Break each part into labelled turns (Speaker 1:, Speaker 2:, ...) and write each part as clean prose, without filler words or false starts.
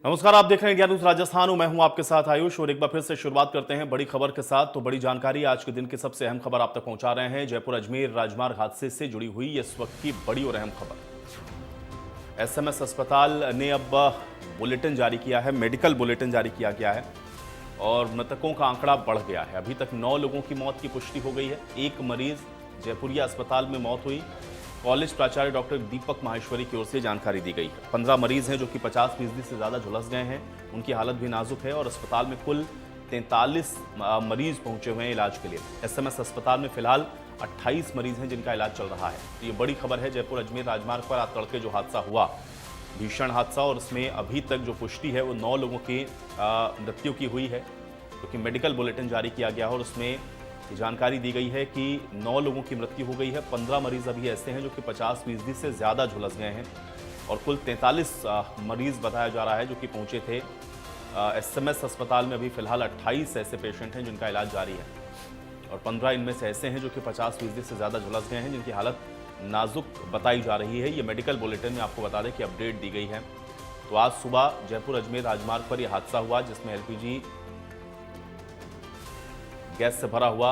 Speaker 1: नमस्कार, आप देख रहे हैं इंडिया न्यूज राजस्थान। मैं हूं आपके साथ आयुष और एक बार फिर से शुरुआत करते हैं बड़ी खबर के साथ। तो बड़ी जानकारी आज के दिन की सबसे अहम खबर आप तक पहुंचा रहे हैं। जयपुर अजमेर राजमार्ग हादसे से जुड़ी हुई इस वक्त की बड़ी और अहम खबर। एसएमएस अस्पताल ने अब बुलेटिन जारी किया है, मेडिकल बुलेटिन जारी किया गया है और मृतकों का आंकड़ा बढ़ गया है। अभी तक 9 लोगों की मौत की पुष्टि हो गई है। एक मरीज जयपुरिया अस्पताल में मौत हुई। कॉलेज प्राचार्य डॉक्टर दीपक माहेश्वरी की ओर से जानकारी दी गई है। 15 मरीज हैं जो कि 50% से ज्यादा झुलस गए हैं। उनकी हालत भी नाजुक है और अस्पताल में कुल 43 मरीज पहुंचे हुए हैं इलाज के लिए। एसएमएस अस्पताल में फिलहाल 28 मरीज हैं जिनका इलाज चल रहा है। तो ये बड़ी खबर है। जयपुर अजमेर राजमार्ग पर आज तड़के जो हादसा हुआ, भीषण हादसा, और उसमें अभी तक जो पुष्टि है वो 9 लोगों की मृत्यु की हुई है, क्योंकि मेडिकल बुलेटिन जारी किया गया और उसमें जानकारी दी गई है कि 9 लोगों की मृत्यु हो गई है। 15 मरीज अभी ऐसे हैं जो कि 50% से ज़्यादा झुलस गए हैं और कुल 43 मरीज बताया जा रहा है जो कि पहुंचे थे। एसएमएस अस्पताल में अभी फिलहाल 28 ऐसे पेशेंट हैं जिनका इलाज जारी है और 15 इनमें से ऐसे हैं जो कि 50% से ज़्यादा झुलस गए हैं, जिनकी हालत नाजुक बताई जा रही है। ये मेडिकल बुलेटिन में आपको बता दें कि अपडेट दी गई है। तो आज सुबह जयपुर अजमेर राजमार्ग पर यह हादसा हुआ जिसमें एलपीजी गैस से भरा हुआ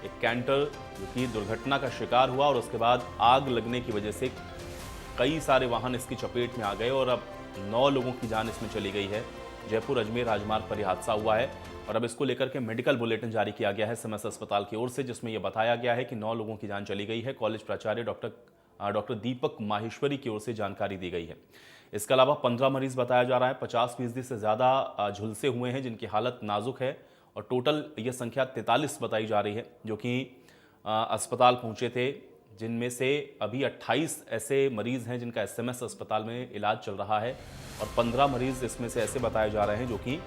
Speaker 1: एक कैंटर जो कि दुर्घटना का शिकार हुआ और उसके बाद आग लगने की वजह से कई सारे वाहन इसकी चपेट में आ गए और अब 9 लोगों की जान इसमें चली गई है। जयपुर अजमेर राजमार्ग पर यह हादसा हुआ है और अब इसको लेकर के मेडिकल बुलेटिन जारी किया गया है एसएमएस अस्पताल की ओर से, जिसमें यह बताया गया है कि 9 लोगों की जान चली गई है। कॉलेज प्राचार्य डॉक्टर दीपक माहेश्वरी की ओर से जानकारी दी गई है। इसके अलावा 15 मरीज बताया जा रहा है, 50% से ज़्यादा झुलसे हुए हैं जिनकी हालत नाजुक है और टोटल ये संख्या 43 बताई जा रही है जो कि अस्पताल पहुंचे थे, जिनमें से अभी 28 ऐसे मरीज हैं जिनका एसएमएस अस्पताल में इलाज चल रहा है और 15 मरीज इसमें से ऐसे बताए जा रहे हैं जो कि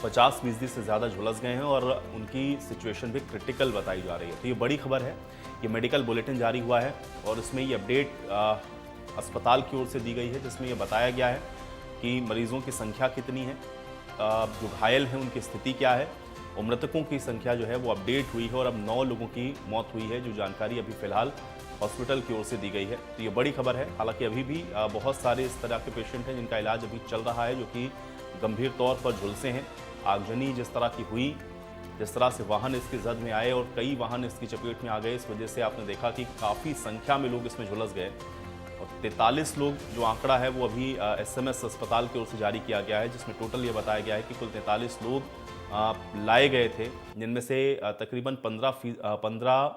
Speaker 1: 50% से ज़्यादा झुलस गए हैं और उनकी सिचुएशन भी क्रिटिकल बताई जा रही है। तो ये बड़ी खबर है। ये मेडिकल बुलेटिन जारी हुआ है और इसमें ये अपडेट अस्पताल की ओर से दी गई है, जिसमें यह बताया गया है कि मरीजों की संख्या कितनी है, जो घायल हैं उनकी स्थिति क्या है और मृतकों की संख्या जो है वो अपडेट हुई है और अब 9 लोगों की मौत हुई है, जो जानकारी अभी फिलहाल हॉस्पिटल की ओर से दी गई है। तो ये बड़ी खबर है। हालांकि अभी भी बहुत सारे इस तरह के पेशेंट हैं जिनका इलाज अभी चल रहा है, जो कि गंभीर तौर पर झुलसे हैं। आगजनी जिस तरह की हुई, जिस तरह से वाहन इसकी जद में आए और कई वाहन इसकी चपेट में आ गए, इस वजह से आपने देखा कि काफ़ी संख्या में लोग इसमें झुलस गए और 43 लोग जो आंकड़ा है वो अभी एसएमएस अस्पताल की ओर से जारी किया गया है, जिसमें टोटल ये बताया गया है कि कुल 43 लोग लाए गए थे, जिनमें से तकरीबन 15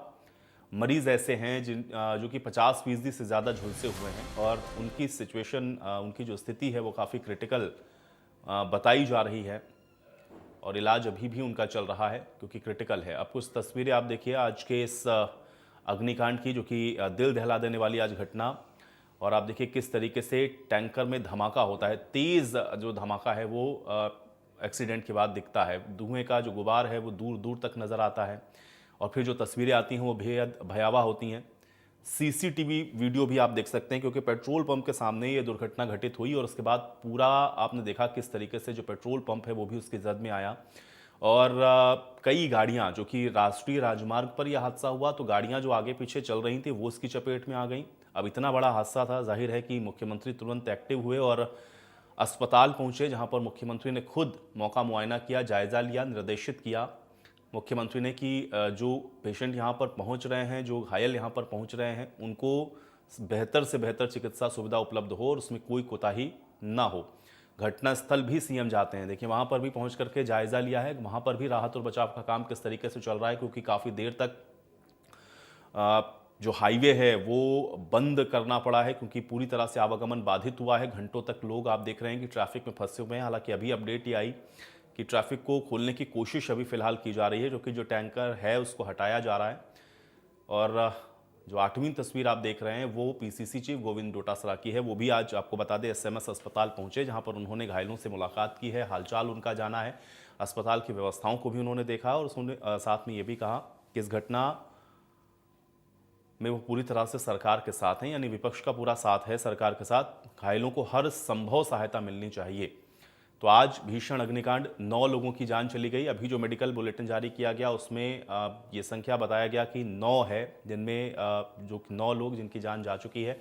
Speaker 1: मरीज ऐसे हैं जो कि 50% से ज़्यादा झुलसे हुए हैं और उनकी सिचुएशन, उनकी जो स्थिति है वो काफ़ी क्रिटिकल बताई जा रही है और इलाज अभी भी उनका चल रहा है क्योंकि क्रिटिकल है। अब कुछ तस्वीरें आप देखिए आज के इस अग्निकांड की, जो कि दिल दहला देने वाली आज घटना, और आप देखिए किस तरीके से टैंकर में धमाका होता है। तेज़ जो धमाका है वो एक्सीडेंट के बाद दिखता है। धुएं का जो गुबार है वो दूर दूर तक नज़र आता है और फिर जो तस्वीरें आती हैं वो बेहद भयावह होती हैं। सीसीटीवी वीडियो भी आप देख सकते हैं क्योंकि पेट्रोल पंप के सामने ये दुर्घटना घटित हुई और उसके बाद पूरा आपने देखा किस तरीके से जो पेट्रोल पंप है वो भी उसकी जद में आया और कई गाड़ियां, जो कि राष्ट्रीय राजमार्ग पर यह हादसा हुआ तो गाड़ियां जो आगे पीछे चल रही थी वो उसकी चपेट में आ गई। अब इतना बड़ा हादसा था, जाहिर है कि मुख्यमंत्री तुरंत एक्टिव हुए और अस्पताल पहुंचे, जहां पर मुख्यमंत्री ने खुद मौका मुआयना किया, जायजा लिया, निर्देशित किया मुख्यमंत्री ने कि जो पेशेंट यहाँ पर पहुँच रहे हैं, जो घायल यहाँ पर पहुँच रहे हैं, उनको बेहतर से बेहतर चिकित्सा सुविधा उपलब्ध हो और उसमें कोई कोताही ना हो। घटनास्थल भी सीएम जाते हैं, देखिए वहाँ पर भी पहुँच करके जायजा लिया है, वहाँ पर भी राहत और बचाव का काम किस तरीके से चल रहा है, क्योंकि काफ़ी देर तक जो हाईवे है वो बंद करना पड़ा है क्योंकि पूरी तरह से आवागमन बाधित हुआ है। घंटों तक लोग आप देख रहे हैं कि ट्रैफिक में फंसे हुए हैं। हालांकि अभी अपडेट ये आई कि ट्रैफिक को खोलने की कोशिश अभी फिलहाल की जा रही है, जो कि जो टैंकर है उसको हटाया जा रहा है। और जो 8वीं तस्वीर आप देख रहे हैं वो पीसीसी चीफ गोविंद डोटासरा की है। वो भी आज आपको बता दें एसएमएस अस्पताल पहुंचे, जहां पर उन्होंने घायलों से मुलाकात की है, हालचाल उनका जाना है, अस्पताल की व्यवस्थाओं को भी उन्होंने देखा और उसने साथ में ये भी कहा कि इस घटना में वो पूरी तरह से सरकार के साथ हैं, यानी विपक्ष का पूरा साथ है सरकार के साथ। घायलों को हर संभव सहायता मिलनी चाहिए। तो आज भीषण अग्निकांड, 9 लोगों की जान चली गई। अभी जो मेडिकल बुलेटिन जारी किया गया उसमें ये संख्या बताया गया कि 9 है, जिनमें जो 9 लोग जिनकी जान जा चुकी है।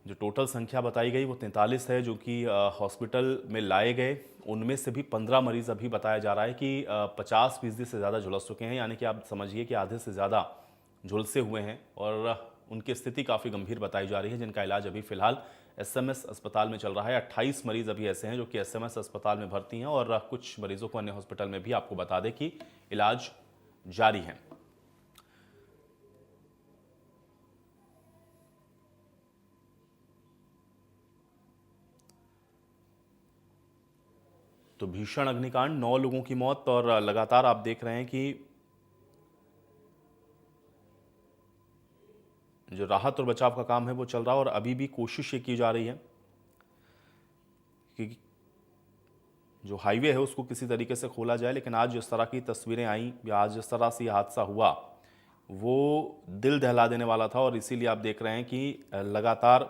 Speaker 1: जो टोटल संख्या बताई गई वो 43 है जो कि हॉस्पिटल में लाए गए। उनमें से भी 15 मरीज अभी बताया जा रहा है कि 50% से ज़्यादा झुलस चुके हैं, यानी कि आप समझिए कि आधे से ज़्यादा झुलसे हुए हैं और उनकी स्थिति काफ़ी गंभीर बताई जा रही है, जिनका इलाज अभी फ़िलहाल एसएमएस अस्पताल में चल रहा है। 28 मरीज अभी ऐसे हैं जो कि एसएमएस अस्पताल में भर्ती हैं और कुछ मरीजों को अन्य हॉस्पिटल में भी आपको बता दें कि इलाज जारी है। तो भीषण अग्निकांड, 9 लोगों की मौत और लगातार आप देख रहे हैं कि जो राहत और बचाव का काम है वो चल रहा है और अभी भी कोशिश ये की जा रही है कि जो हाईवे है उसको किसी तरीके से खोला जाए। लेकिन आज जिस तरह की तस्वीरें आई या आज जिस तरह से ये हादसा हुआ वो दिल दहला देने वाला था और इसीलिए आप देख रहे हैं कि लगातार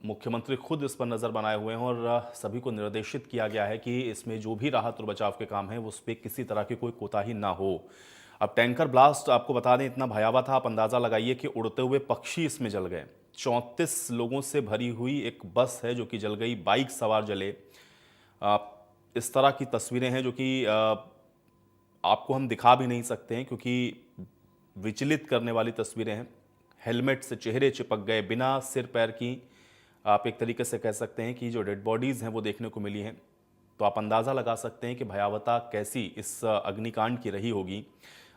Speaker 1: मुख्यमंत्री खुद इस पर नज़र बनाए हुए हैं और सभी को निर्देशित किया गया है कि इसमें जो भी राहत और बचाव के काम है उस पर किसी तरह की कोई कोताही ना हो। अब टैंकर ब्लास्ट आपको बता दें इतना भयावह था, आप अंदाज़ा लगाइए कि उड़ते हुए पक्षी इसमें जल गए। 34 लोगों से भरी हुई एक बस है जो कि जल गई, बाइक सवार जले। इस तरह की तस्वीरें हैं जो कि आपको हम दिखा भी नहीं सकते हैं क्योंकि विचलित करने वाली तस्वीरें हैं। हेलमेट से चेहरे चिपक गए, बिना सिर पैर की आप एक तरीके से कह सकते हैं कि जो डेड बॉडीज़ हैं वो देखने को मिली हैं। तो आप अंदाज़ा लगा सकते हैं कि भयावहता कैसी इस अग्निकांड की रही होगी।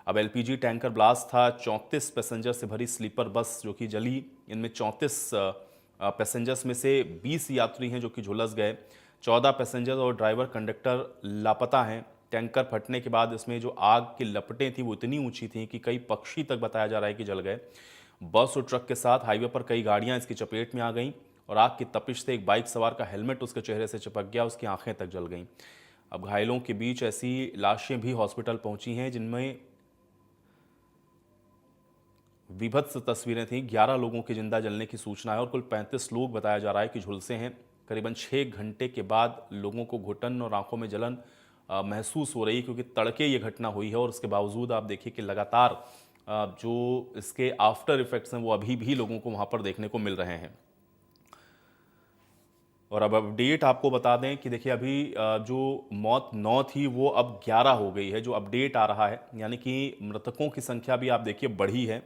Speaker 1: अब एलपीजी टैंकर ब्लास्ट था, 34 पैसेंजर से भरी स्लीपर बस जो कि जली। इनमें 34 पैसेंजर्स में से 20 यात्री हैं जो कि झुलस गए। 14 पैसेंजर और ड्राइवर कंडक्टर लापता हैं। टैंकर फटने के बाद इसमें जो आग की लपटें थी वो इतनी ऊंची थी कि कई पक्षी तक बताया जा रहा है कि जल गए। बस और ट्रक के साथ हाईवे पर कई गाड़ियां इसकी चपेट में आ गईं और आग की तपिश से एक बाइक सवार का हेलमेट उसके चेहरे से चिपक गया, उसकी आंखें तक जल गईं। अब घायलों के बीच ऐसी लाशें भी हॉस्पिटल पहुंची हैं जिनमें विभत्स तस्वीरें थीं। 11 लोगों के जिंदा जलने की सूचना है और कुल 35 लोग बताया जा रहा है कि झुलसे हैं। करीबन 6 घंटे के बाद लोगों को घुटन और आंखों में जलन महसूस हो रही है क्योंकि तड़के ये घटना हुई है और उसके बावजूद आप देखिए कि लगातार जो इसके आफ्टर इफेक्ट्स हैं वो अभी भी लोगों को वहाँ पर देखने को मिल रहे हैं। और अब अपडेट आपको बता दें कि देखिए अभी जो मौत 9 थी वो अब 11 हो गई है, जो अपडेट आ रहा है, यानी कि मृतकों की संख्या भी आप देखिए बढ़ी है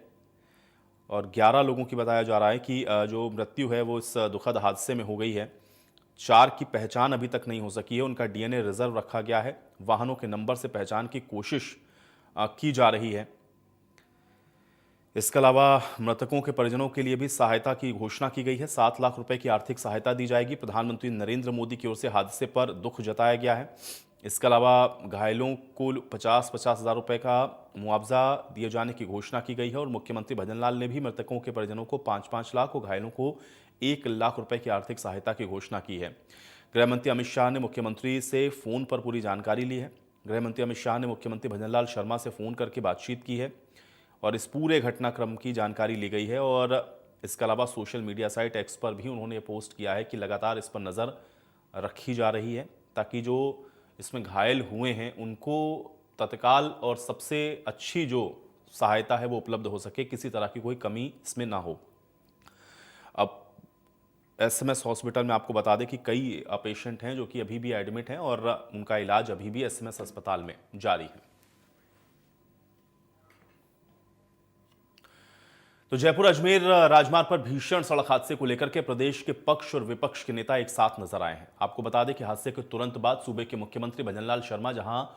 Speaker 1: और 11 लोगों की बताया जा रहा है कि जो मृत्यु है वो इस दुखद हादसे में हो गई है। 4 की पहचान अभी तक नहीं हो सकी है, उनका डीएनए रिजर्व रखा गया है। वाहनों के नंबर से पहचान की कोशिश की जा रही है। इसके अलावा मृतकों के परिजनों के लिए भी सहायता की घोषणा की गई है। 7 लाख रुपए की आर्थिक सहायता दी जाएगी। प्रधानमंत्री नरेंद्र मोदी की ओर से हादसे पर दुख जताया गया है। इसके अलावा घायलों को 50-50 हज़ार रुपये का मुआवजा दिए जाने की घोषणा की गई है और मुख्यमंत्री भजनलाल ने भी मृतकों के परिजनों को 5-5 लाख और घायलों को 1 लाख रुपए की आर्थिक सहायता की घोषणा की है। गृहमंत्री अमित शाह ने मुख्यमंत्री से फ़ोन पर पूरी जानकारी ली है। गृहमंत्री अमित शाह ने मुख्यमंत्री भजनलाल शर्मा से फ़ोन करके बातचीत की है और इस पूरे घटनाक्रम की जानकारी ली गई है। और इसके अलावा सोशल मीडिया साइट एक्स पर भी उन्होंने पोस्ट किया है कि लगातार इस पर नज़र रखी जा रही है ताकि जो इसमें घायल हुए हैं उनको तत्काल और सबसे अच्छी जो सहायता है वो उपलब्ध हो सके, किसी तरह की कोई कमी इसमें ना हो। अब एसएमएस हॉस्पिटल में आपको बता दें कि कई पेशेंट हैं जो कि अभी भी एडमिट हैं और उनका इलाज अभी भी एसएमएस अस्पताल में जारी है। तो जयपुर अजमेर राजमार्ग पर भीषण सड़क हादसे को लेकर के प्रदेश के पक्ष और विपक्ष के नेता एक साथ नजर आए हैं। आपको बता दें कि हादसे के तुरंत बाद सूबे के मुख्यमंत्री भजनलाल शर्मा जहां